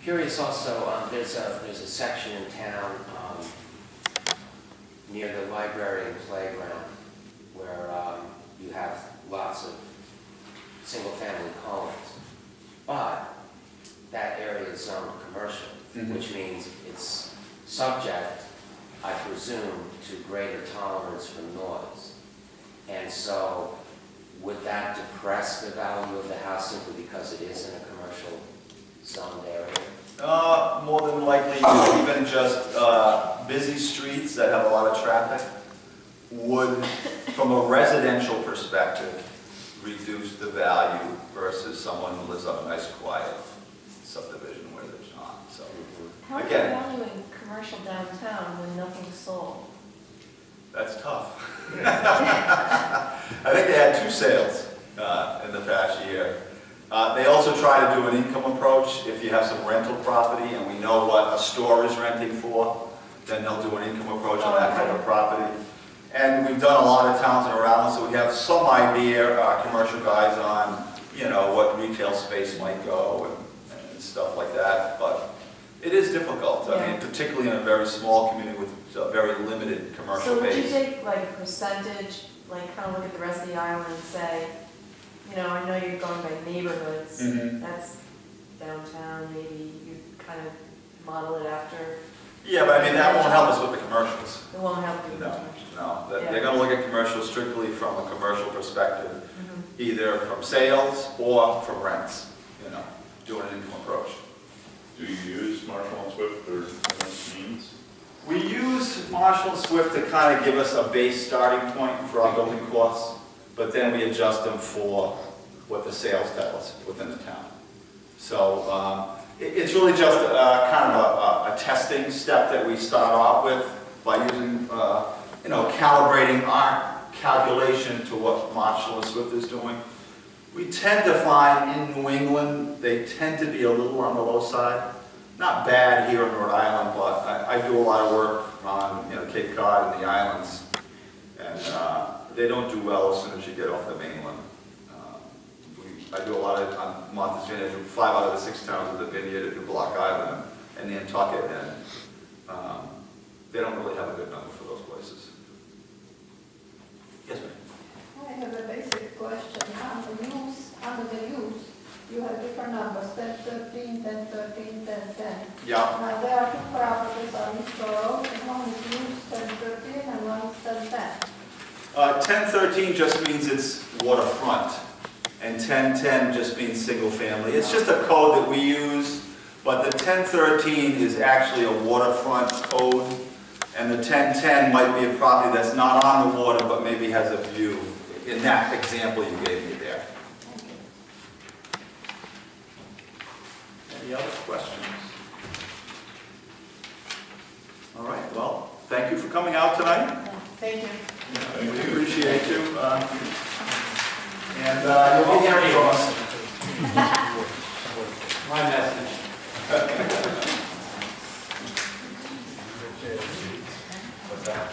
Curious also, there's a section in town near the library and playground where you have lots of single-family homes, but that area is zoned commercial, which means it's subject, I presume, to greater tolerance for noise. And so, would that depress the value of the house simply because it is in a commercial zoned area? More than likely, even just busy streets that have a lot of traffic would, from a residential perspective, reduce the value versus someone who lives on a nice, quiet subdivision where there's not. So, how are you valuing commercial downtown when nothing's sold? That's tough. I think they had 2 sales in the past year. They also try to do an income approach. If you have some rental property and we know what a store is renting for, then they'll do an income approach on that type of property. And we've done a lot of towns in around us, so we have some idea, commercial guys, on, you know, what retail space might go and stuff like that. But it is difficult. I mean, particularly in a very small community with a very limited commercial base. So would you take like a percentage, like kind of look at the rest of the island and say, you know, I know you're going by neighborhoods, that's downtown, maybe you kind of model it after. Yeah, but I mean, that won't help us with the commercials. It won't help you with the commercials. No, they're going to look at commercials strictly from a commercial perspective, either from sales or from rents, you know, doing an income approach. Do you use Marshall and Swift or means? We use Marshall and Swift to kind of give us a base starting point for our building costs, but then we adjust them for what the sales tell us within the town. So it's really just kind of a testing step that we start off with by using, you know, calibrating our calculation to what Marshall and Swift is doing. We tend to find in New England, they tend to be a little on the low side. Not bad here in Rhode Island, but I do a lot of work on, you know, Cape Cod and the islands, and they don't do well as soon as you get off the mainland. I do a lot on Martha's Vineyard. 5 out of the 6 towns of the Vineyard, do Block Island and Nantucket, and they don't really have a good number for those places. Yes, ma'am. I have a basic question. Under the use, you have different numbers, 1013, 1013, 1010. Yeah. Now there are 2 properties on each road, and one is used 1013 and one is 1010. 1013 just means it's waterfront, and 1010 just means single family. It's just a code that we use, but the 1013 is actually a waterfront code, and the 1010 might be a property that's not on the water, but maybe has a view, in that example you gave me there. Any other questions? All right, well, thank you for coming out tonight. Thank you. We appreciate you. And you'll be hearing from us. My message. What's that?